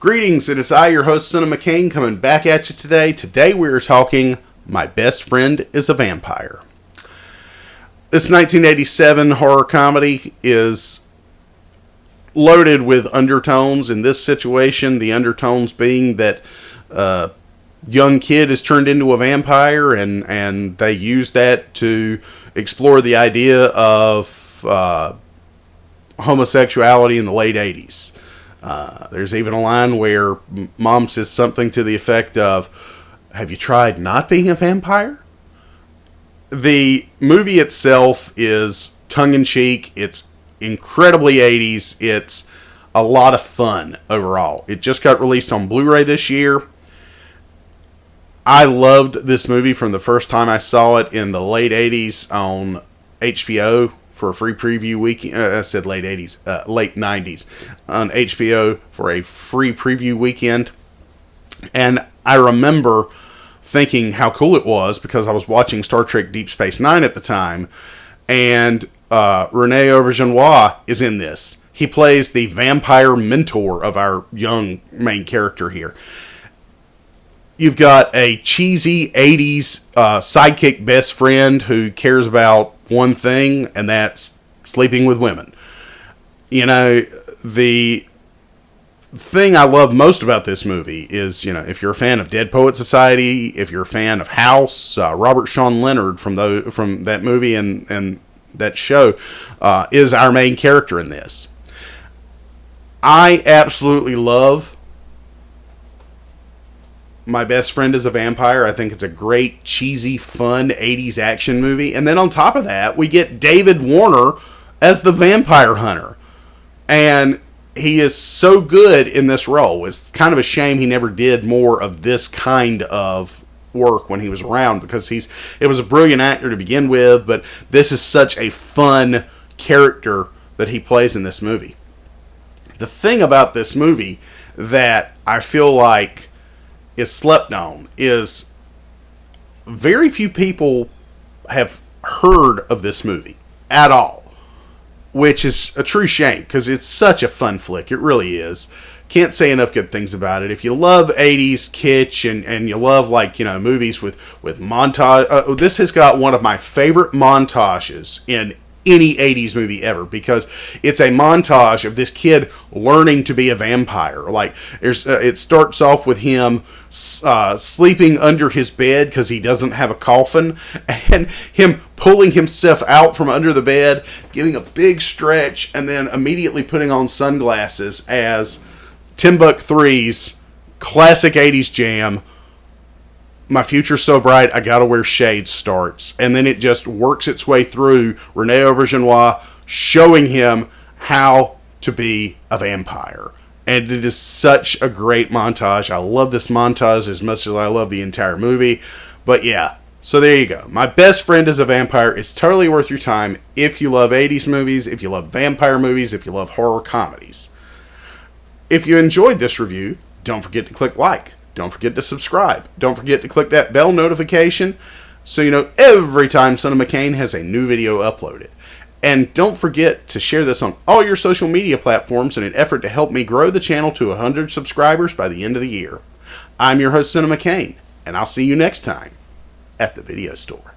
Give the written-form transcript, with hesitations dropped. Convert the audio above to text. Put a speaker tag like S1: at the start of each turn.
S1: Greetings, it is I, your host, Cinema Kane, coming back at you today. Today we are talking My Best Friend is a Vampire. This 1987 horror comedy is loaded with undertones. In this situation, the undertones being that a young kid is turned into a vampire, and they use that to explore the idea of homosexuality in the late 80s. There's even a line where mom says something to the effect of, "Have you tried not being a vampire?" The movie itself is tongue-in-cheek. It's incredibly 80s. It's a lot of fun overall. It just got released on Blu-ray this year. I loved this movie from the first time I saw it in the late 80s on HBO. For a free preview weekend. I said late 80s, late 90s on HBO for a free preview weekend. And I remember thinking how cool it was because I was watching Star Trek Deep Space Nine at the time. And Rene Auberjonois is in this. He plays the vampire mentor of our young main character here. You've got a cheesy 80s sidekick best friend who cares about one thing, and that's sleeping with women. You know, the thing I love most about this movie is, you know, if you're a fan of Dead Poet Society, if you're a fan of House, Robert Sean Leonard from that movie and that show is our main character in this. I absolutely love My Best Friend is a Vampire. I think it's a great, cheesy, fun 80s action movie. And then on top of that, we get David Warner as the vampire hunter. And he is so good in this role. It's kind of a shame he never did more of this kind of work when he was around, because it was a brilliant actor to begin with, but this is such a fun character that he plays in this movie. The thing about this movie that I feel like is slept on is very few people have heard of this movie at all, which is a true shame because it's such a fun flick. It really is. Can't say enough good things about it. If you love 80s kitsch and you love, like, you know, movies with montage, this has got one of my favorite montages in any 80s movie ever, because it's a montage of this kid learning to be a vampire. Like, it starts off with him sleeping under his bed because he doesn't have a coffin, and him pulling himself out from under the bed, giving a big stretch, and then immediately putting on sunglasses as Timbuk 3's classic 80s jam, "My Future's So Bright, I Gotta Wear Shades" starts. And then it just works its way through Rene Auberjonois showing him how to be a vampire. And it is such a great montage. I love this montage as much as I love the entire movie. But yeah, so there you go. My Best Friend is a Vampire. It's totally worth your time if you love 80s movies, if you love vampire movies, if you love horror comedies. If you enjoyed this review, don't forget to click like. Don't forget to subscribe. Don't forget to click that bell notification so you know every time Cinema Kane has a new video uploaded. And don't forget to share this on all your social media platforms in an effort to help me grow the channel to 100 subscribers by the end of the year. I'm your host, Cinema Kane, and I'll see you next time at the video store.